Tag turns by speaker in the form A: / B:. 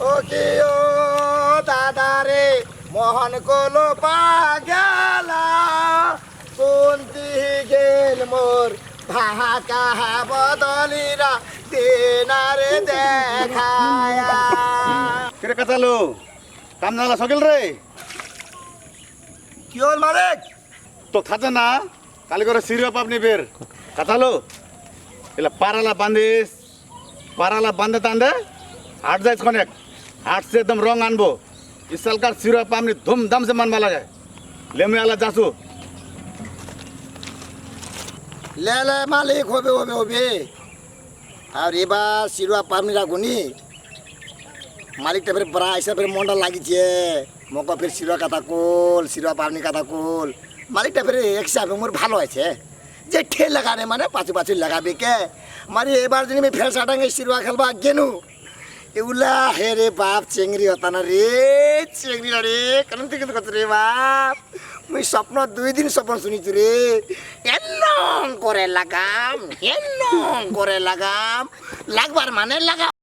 A: ও কি ও দাদা রে মোহন কোলো পাগলা কোনটি গেল মোর ভাহা কাহা বদলিরা দিনারে দেখায়া
B: কিরে কাচালো কাম নালা সকিল রে
A: কি হল মালিক
B: তো খাতে না কালি করে সিরিয়া পাবনি বের কাচালো এলা পারালা বান্ধে টান্দে आठ जाए कनेक्ट 8 से एकदम रंग आनबो इस साल का सिरा पामनी धूमधाम से मनवा लगे लेमे आला जासू
A: ले ले मालिक होबे আর এবার সিরুয়া পামনি রাখুনি মালিকটা ফের বড়া এসে ফের মনটা লাগিছে মক ফের সিরুয়া পামনি কথা কোল মালিকটা ফের এক হিসাবে মোর ভালো আছে যে ঠেল লাগানে মানে পাঁচু পাঁচু লাগাবে কে মানে এবার যদি আমি ফের সাটাঙ্গে সিরুয়া খেলবা গেনু এগুলা হে রে বাপ চেংড়ি হতা না রে চেংড়ি না রে কেন থেকে কত রে বাপ মুই স্বপ্ন 2 দিন স্বপ্ন শুনিছি রে এনং করে লাগাম লাগবার মানে লাগাম